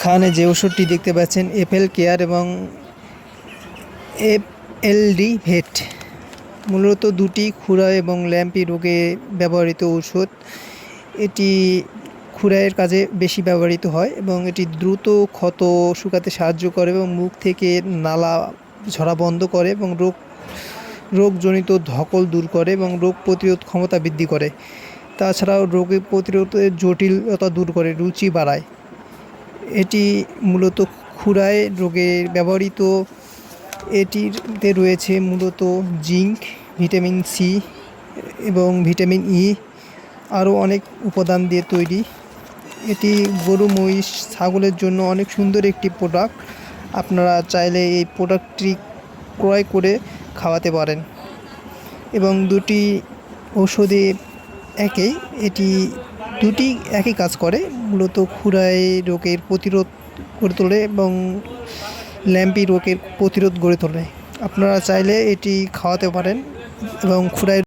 এখানে যে ওষুধটি দেখতে পাচ্ছেন এফএল কেয়ার এবং এফএলডি ভেট মূলত দুটি খুরা এবং ল্যাম্পি রোগে ব্যবহৃত ঔষধ। এটি খুরাইয়ের কাজে বেশি ব্যবহৃত হয় এবং এটি দ্রুত ক্ষত শুকাতে সাহায্য করে এবং মুখ থেকে নালা ঝরা বন্ধ করে এবং রোগজনিত ধকল দূর করে এবং রোগ প্রতিরোধ ক্ষমতা বৃদ্ধি করে। তাছাড়াও রোগ প্রতিরোধের জটিলতা দূর করে, রুচি বাড়ায়। এটি মূলত খুরাই রোগে ব্যবহৃত। এটিতে রয়েছে মূলত জিঙ্ক, ভিটামিন সি এবং ভিটামিন ই, আরও অনেক উপাদান দিয়ে তৈরি। এটি গরু, মহিষ, ছাগলের জন্য অনেক সুন্দর একটি প্রোডাক্ট। আপনারা চাইলে এই প্রোডাক্টটি ক্রয় করে খাওয়াতে পারেন এবং দুটি ঔষধে এটি দুটি একই কাজ করে। মূলত খুরাই রোগের প্রতিরোধ গড়ে তোলে এবং ল্যাম্পি রোগের প্রতিরোধ গড়ে তোলে। আপনারা চাইলে এটি খাওয়াতে পারেন এবং খুরাই